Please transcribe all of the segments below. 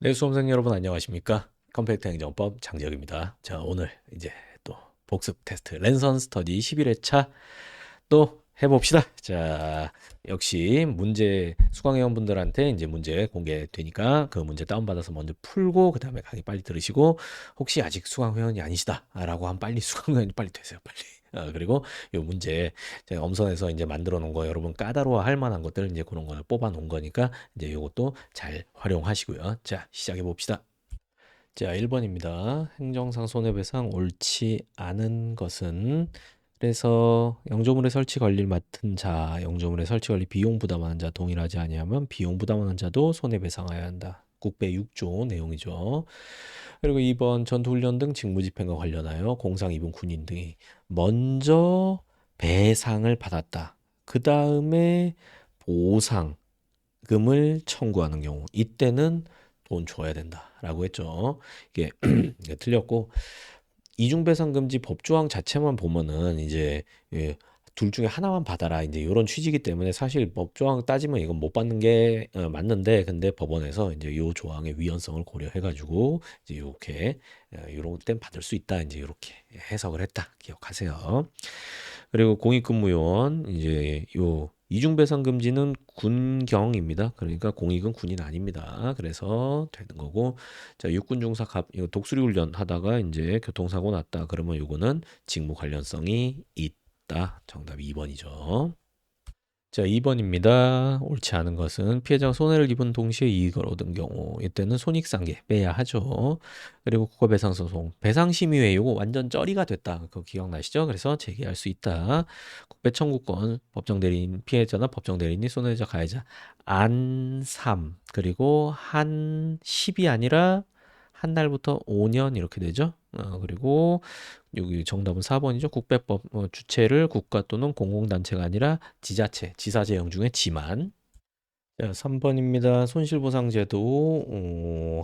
네, 수험생 여러분 안녕하십니까? 컴팩트 행정법 장재혁입니다. 자, 오늘 이제 또 복습 테스트 랜선 스터디 11회차 또 해봅시다. 자, 역시 문제 수강회원분들한테 이제 문제 공개되니까 그 문제 다운받아서 먼저 풀고 그 다음에 강의 빨리 들으시고 혹시 아직 수강회원이 아니시다라고 하면 빨리 수강회원이 빨리 되세요. 빨리. 그리고 요 문제 제가 엄선해서 이제 만들어 놓은 거 여러분 까다로워할 만한 것들 이제 그런 걸 뽑아 놓은 거니까 이제 요것도 잘 활용하시고요. 자, 시작해 봅시다. 자, 1번입니다. 행정상 손해배상 옳지 않은 것은 그래서 영조물의 설치 관리를 맡은 자, 영조물의 설치 관리 비용 부담하는 자 동일하지 아니하면 비용 부담하는 자도 손해배상하여야 한다. 국배 6조 내용이죠. 그리고 2번 전투훈련 등 직무집행과 관련하여 공상 입은 군인 등이 먼저 배상을 받았다. 그 다음에 보상금을 청구하는 경우 이때는 돈 줘야 된다라고 했죠. 이게 틀렸고 이중배상금지 법조항 자체만 보면은 이제 예, 둘 중에 하나만 받아라 이제 이런 취지이기 때문에 사실 법조항 따지면 이건 못 받는 게 맞는데 근데 법원에서 이제 요 조항의 위헌성을 고려해가지고 이제 요렇게 요런 땐 받을 수 있다 이제 요렇게 해석을 했다 기억하세요. 그리고 공익근무요원 이제 요 이중배상금지는 군경입니다. 그러니까 공익은 군인 아닙니다. 그래서 되는 거고 자 육군중사 이거 독수리 훈련 하다가 이제 교통사고 났다. 그러면 요거는 직무 관련성이 있다. 정답 2번이죠. 자, 2번입니다. 옳지 않은 것은 피해자가 손해를 입은 동시에 이익을 얻은 경우 이때는 손익상계 빼야 하죠. 그리고 국가배상소송 배상심의회 요거 완전 쩌리가 됐다. 그거 기억나시죠? 그래서 제기할 수 있다. 국배청구권 법정대리인 피해자나 법정대리인이 손해자 가해자 안삼 그리고 한 10이 아니라 한 달부터 5년 이렇게 되죠. 그리고 여기 정답은 4번이죠. 국배법 주체를 국가 또는 공공단체가 아니라 지자체, 지사재형 중에 지만. 자, 3번입니다. 손실보상제도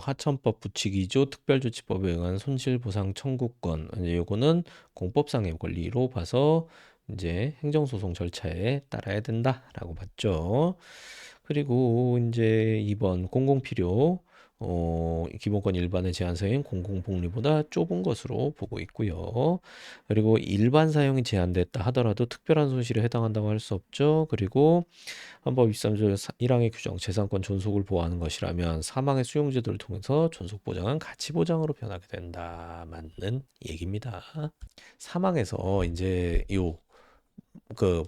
하천법 부칙이죠. 특별조치법에 의한 손실보상 청구권. 이제 요거는 공법상의 권리로 봐서 이제 행정소송 절차에 따라야 된다라고 봤죠. 그리고 이제 2번 공공필요. 기본권 일반의 제한 사유인 공공복리보다 좁은 것으로 보고 있고요. 그리고 일반 사용이 제한됐다 하더라도 특별한 손실에 해당한다고 할 수 없죠. 그리고 헌법 23조 1항의 규정 재산권 존속을 보호하는 것이라면 사망의 수용제도를 통해서 존속 보장은 가치 보장으로 변하게 된다. 맞는 얘기입니다. 사망에서 이제 요 그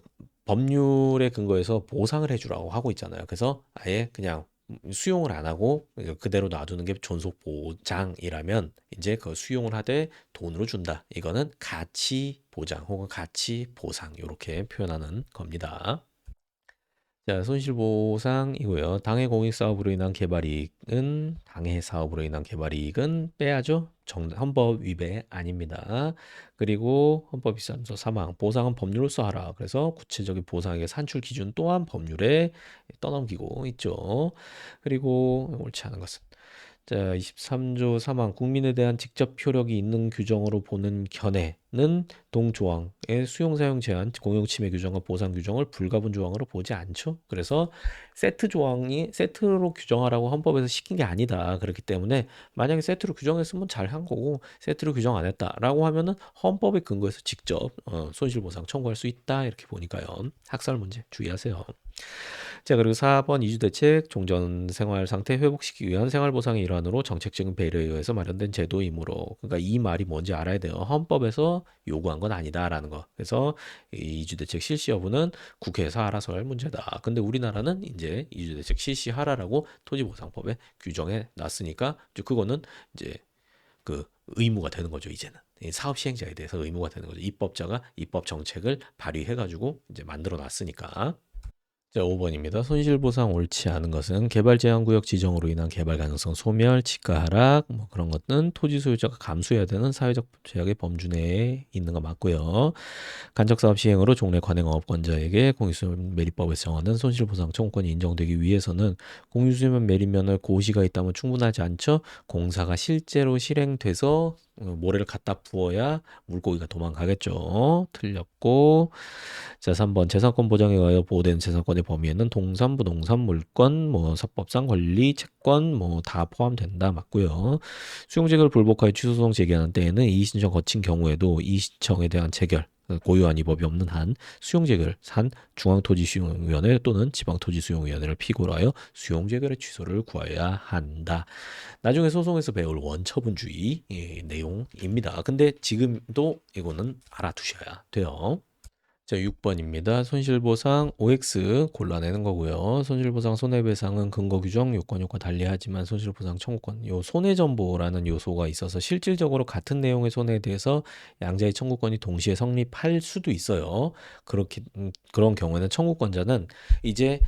법률에 근거해서 보상을 해주라고 하고 있잖아요. 그래서 아예 그냥 수용을 안 하고 그대로 놔두는 게 존속 보장이라면 이제 그 수용을 하되 돈으로 준다. 이거는 가치 보장 혹은 가치 보상 이렇게 표현하는 겁니다. 자, 손실보상이고요. 당해 공익사업으로 인한 개발이익은 당해 사업으로 인한 개발이익은 빼야죠. 헌법 위배 아닙니다. 그리고 헌법 23조 3항 보상은 법률로서 하라. 그래서 구체적인 보상액의 산출 기준 또한 법률에 떠넘기고 있죠. 그리고 옳지 않은 것은 자, 23조 3항 국민에 대한 직접 효력이 있는 규정으로 보는 견해는 동조항의 수용 사용 제한, 공용 침해 규정과 보상 규정을 불가분 조항으로 보지 않죠. 그래서 세트 조항이 세트로 규정하라고 헌법에서 시킨 게 아니다. 그렇기 때문에 만약에 세트로 규정했으면 잘 한 거고 세트로 규정 안 했다라고 하면은 헌법에 근거해서 직접 손실보상 청구할 수 있다. 이렇게 보니까요. 학살 문제 주의하세요. 자, 그리고 4번 이주대책 종전 생활 상태 회복시키기 위한 생활보상의 일환으로 정책적인 배려에 의해서 마련된 제도이므로 그러니까 이 말이 뭔지 알아야 돼요. 헌법에서 요구한 건 아니다라는 거. 그래서 이 이주대책 실시 여부는 국회에서 알아서 할 문제다. 근데 우리나라는 이제 이주대책 실시하라라고 토지보상법에 규정해 놨으니까 이제 그거는 이제 그 의무가 되는 거죠, 이제는. 사업 시행자에 대해서 의무가 되는 거죠. 입법자가 입법 정책을 발의해가지고 이제 만들어 놨으니까. 자, 5번입니다. 손실보상 옳지 않은 것은 개발제한구역 지정으로 인한 개발 가능성 소멸, 지가 하락, 뭐 그런 것은 토지 소유자가 감수해야 되는 사회적 제약의 범주 내에 있는 거 맞고요. 간접사업 시행으로 종래 관행업권자에게 공유수면 매립법에서 정하는 손실보상 청구권이 인정되기 위해서는 공유수면 매립면허 고시가 있다면 충분하지 않죠. 공사가 실제로 실행돼서 모래를 갖다 부어야 물고기가 도망가겠죠. 틀렸고. 자, 3번 재산권 보장에 의하여 보호되는 재산권의 범위에는 동산, 부동산, 물권, 뭐 사법상 권리, 채권 뭐 다 포함된다. 맞고요. 수용재결 불복하여 취소소송 제기하는 때에는 이의신청 거친 경우에도 이의신청에 대한 재결 고유한 위법이 없는 한 수용재결 한 중앙토지수용위원회 또는 지방토지수용위원회를 피고로 하여 수용재결의 취소를 구하여야 한다. 나중에 소송에서 배울 원처분주의 내용입니다. 근데 지금도 이거는 알아두셔야 돼요. 자, 6번입니다. 손실보상 OX 골라내는 거고요. 손실보상 손해배상은 근거 규정 요건과 달리하지만 손실보상 청구권 요 손해전보라는 요소가 있어서 실질적으로 같은 내용의 손해에 대해서 양자의 청구권이 동시에 성립할 수도 있어요. 그런 경우에는 청구권자는 이제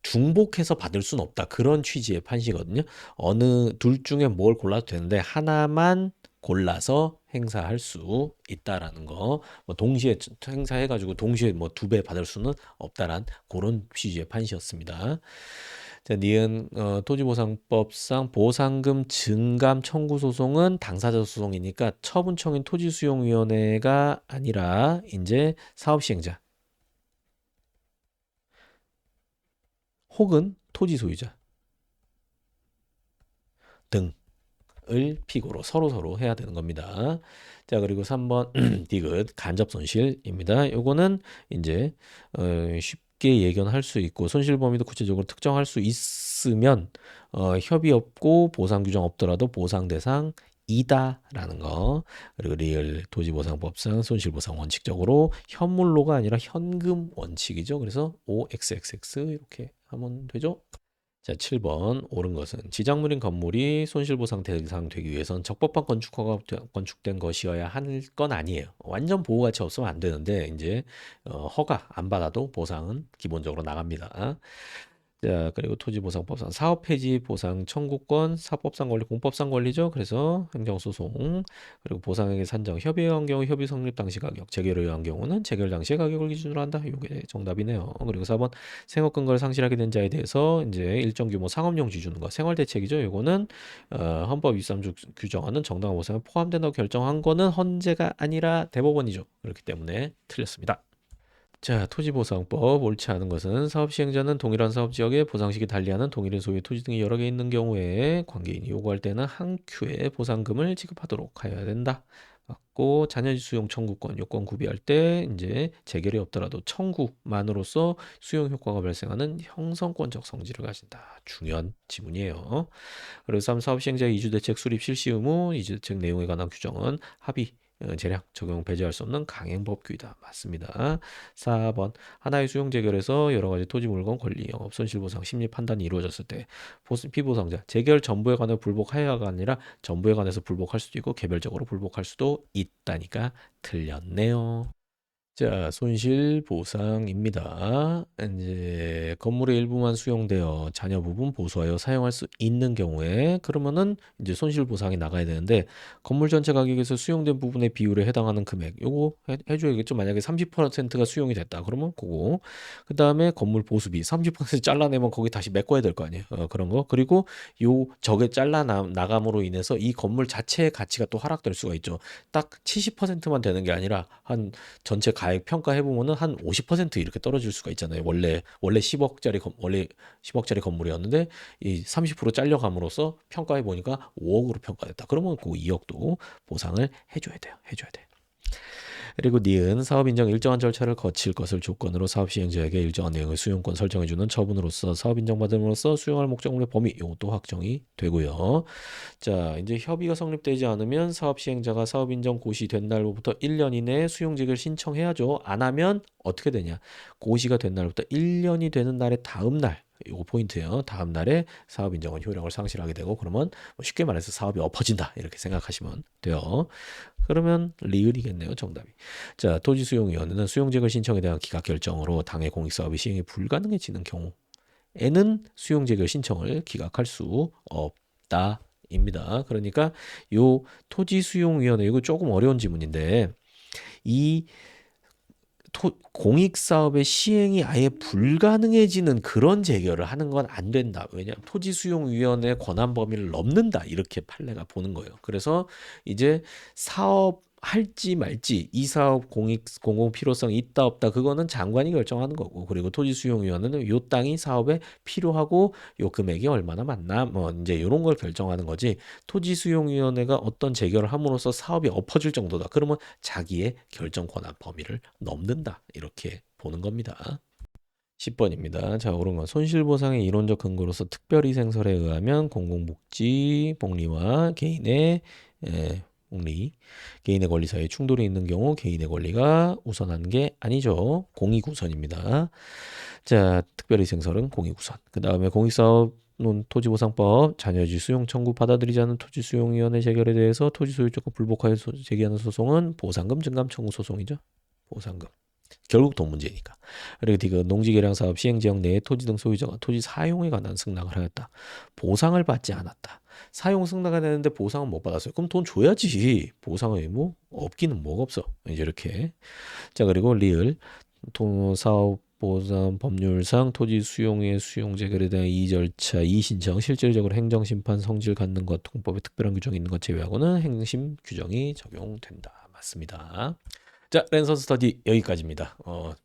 중복해서 받을 수는 없다. 그런 취지의 판시거든요. 어느 둘 중에 뭘 골라도 되는데 하나만 골라서 행사할 수 있다라는 거. 뭐 동시에 행사해가지고 동시에 뭐 2배 받을 수는 없다란 그런 취지의 판시였습니다. 자, 니은 토지보상법상 보상금 증감 청구 소송은 당사자 소송이니까 처분청인 토지수용위원회가 아니라 이제 사업시행자 혹은 토지 소유자 등을 피고로 서로 해야 되는 겁니다. 자, 그리고 3번 디귿 간접 손실입니다. 요거는 이제 쉽게 예견할 수 있고 손실 범위도 구체적으로 특정할 수 있으면 협의 없고 보상 규정 없더라도 보상 대상 이다라는 거. 그리고 리을 토지보상법상 손실보상 원칙적으로 현물로가 아니라 현금 원칙이죠. 그래서 OXXX 이렇게 하면 되죠. 자, 7번 옳은 것은 지장물인 건물이 손실보상 대상 되기 위해선 적법한 건축허가 건축된 것이어야 할 건 아니에요. 완전 보호 가치 없으면 안 되는데 이제 허가 안 받아도 보상은 기본적으로 나갑니다. 자, 그리고 토지보상법상 사업폐지 보상 청구권, 사법상 권리, 공법상 권리죠. 그래서 행정소송, 그리고 보상액의 산정, 협의에 의한 경우 협의 성립 당시 가격, 재결에 의한 경우는 재결 당시의 가격을 기준으로 한다. 이게 정답이네요. 그리고 4번 생업 근거를 상실하게 된 자에 대해서 이제 일정 규모 상업용지 주는 거, 생활대책이죠. 이거는 헌법 23조 규정하는 정당한 보상에 포함된다고 결정한 거는 헌재가 아니라 대법원이죠. 그렇기 때문에 틀렸습니다. 자, 토지보상법 옳지 않은 것은 사업 시행자는 동일한 사업 지역에 보상식이 달리하는 동일한 소유의 토지 등이 여러 개 있는 경우에 관계인이 요구할 때는 한 큐의 보상금을 지급하도록 하여야 된다. 맞고 자녀 수용 청구권 요건 구비할 때 이제 재결이 없더라도 청구만으로써 수용 효과가 발생하는 형성권적 성질을 가진다. 중요한 지문이에요. 그리고 3. 사업 시행자의 이주대책 수립 실시 의무 이주대책 내용에 관한 규정은 합의 재량 적용 배제할 수 없는 강행법규이다. 맞습니다. 4번 하나의 수용 재결에서 여러 가지 토지 물건 권리 영업 손실 보상 심리 판단이 이루어졌을 때 피보상자 재결 전부에 관해 불복하여가 아니라 전부에 관해서 불복할 수도 있고 개별적으로 불복할 수도 있다니까 틀렸네요. 자, 손실보상입니다. 이제 건물의 일부만 수용되어 잔여 부분 보수하여 사용할 수 있는 경우에 그러면은 이제 손실보상이 나가야 되는데 건물 전체 가격에서 수용된 부분의 비율에 해당하는 금액 요거 해줘야겠죠. 만약에 30%가 수용이 됐다 그러면 그거 그 다음에 건물 보수비 30% 잘라내면 거기 다시 메꿔야 될 거 아니에요. 그런 거 그리고 요 저게 나감으로 인해서 이 건물 자체의 가치가 또 하락될 수가 있죠. 딱 70%만 되는 게 아니라 한 전체 가액 평가해 보면은 한 50% 이렇게 떨어질 수가 있잖아요. 원래 10억짜리 건물이었는데 이 30% 잘려감으로써 평가해 보니까 5억으로 평가됐다. 그러면 그 2억도 보상을 해줘야 돼요. 해줘야 돼. 그리고 니은 사업 인정 일정한 절차를 거칠 것을 조건으로 사업 시행자에게 일정한 내용의 수용권 설정해주는 처분으로서 사업 인정받음으로써 수용할 목적물의 범위 이것도 확정이 되고요. 자, 이제 협의가 성립되지 않으면 사업 시행자가 사업 인정 고시된 날로부터 1년 이내에 수용 재개를 신청해야죠. 안 하면 어떻게 되냐? 고시가 된 날부터 1년이 되는 날의 다음 날 요거 포인트예요. 다음 날에 사업 인정은 효력을 상실하게 되고 그러면 뭐 쉽게 말해서 사업이 엎어진다 이렇게 생각하시면 돼요. 그러면 리을이겠네요. 정답이. 자, 토지수용위원회는 수용재결 신청에 대한 기각 결정으로 당해 공익사업이 시행이 불가능해지는 경우에는 수용재결 신청을 기각할 수 없다. 입니다. 그러니까 요 토지수용위원회 이거 조금 어려운 지문인데 이 공익 사업의 시행이 아예 불가능해지는 그런 재결을 하는 건 안 된다. 왜냐? 토지수용위원회 권한 범위를 넘는다. 이렇게 판례가 보는 거예요. 그래서 이제 사업 할지 말지 이 사업 공공 필요성이 있다 없다 그거는 장관이 결정하는 거고 그리고 토지수용위원회는 요 땅이 사업에 필요하고 요 금액이 얼마나 맞나 뭐 이제 요런 걸 결정하는 거지 토지수용위원회가 어떤 재결을 함으로써 사업이 엎어질 정도다 그러면 자기의 결정 권한 범위를 넘는다 이렇게 보는 겁니다. 10번입니다. 자, 옳은 건 손실보상의 이론적 근거로서 특별희생설에 의하면 공공복지, 복리와 개인의 복리, 개인의 권리 사이에 충돌이 있는 경우 개인의 권리가 우선하는 게 아니죠. 공익우선입니다. 자, 특별희생설은 공익우선. 그 다음에 공익사업 토지보상법 자녀지 수용 청구 받아들이지 않은 토지수용위원회 재결에 대해서 토지소유권과 불복하여 제기하는 소송은 보상금 증감 청구 소송이죠. 보상금. 결국 돈 문제니까. 그리고 디귿 농지개량 사업 시행 지역 내에 토지 등 소유자가 토지 사용에 관한 승낙을 하였다. 보상을 받지 않았다. 사용 승낙을 했는데 보상은 못 받았어요. 그럼 돈 줘야지. 보상의 의무 없기는 뭐가 없어. 이제 이렇게. 자 그리고 리을 사업 보상 법률상 토지 수용의 수용 재결에 대한 이 절차, 이 신청, 실질적으로 행정심판 성질 갖는 것, 통법에 특별한 규정이 있는 것 제외하고는 행심 규정이 적용된다. 맞습니다. 자, 랜선 스터디 여기까지입니다.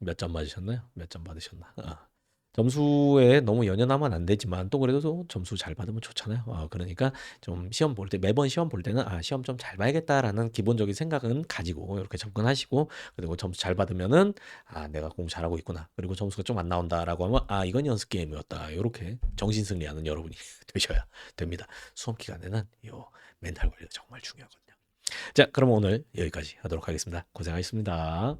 몇 점 맞으셨나요? 몇 점 받으셨나? 점수에 너무 연연하면 안 되지만 또 그래도 점수 잘 받으면 좋잖아요. 그러니까 좀 시험 볼 때 매번 시험 볼 때는 시험 좀 잘 봐야겠다라는 기본적인 생각은 가지고 이렇게 접근하시고 그리고 점수 잘 받으면은 내가 공부 잘하고 있구나. 그리고 점수가 좀 안 나온다라고 하면 이건 연습 게임이었다. 이렇게 정신 승리하는 여러분이 되셔야 됩니다. 수험 기간에는 요 멘탈 관리가 정말 중요하거든요. 자, 그럼 오늘 여기까지 하도록 하겠습니다. 고생하셨습니다.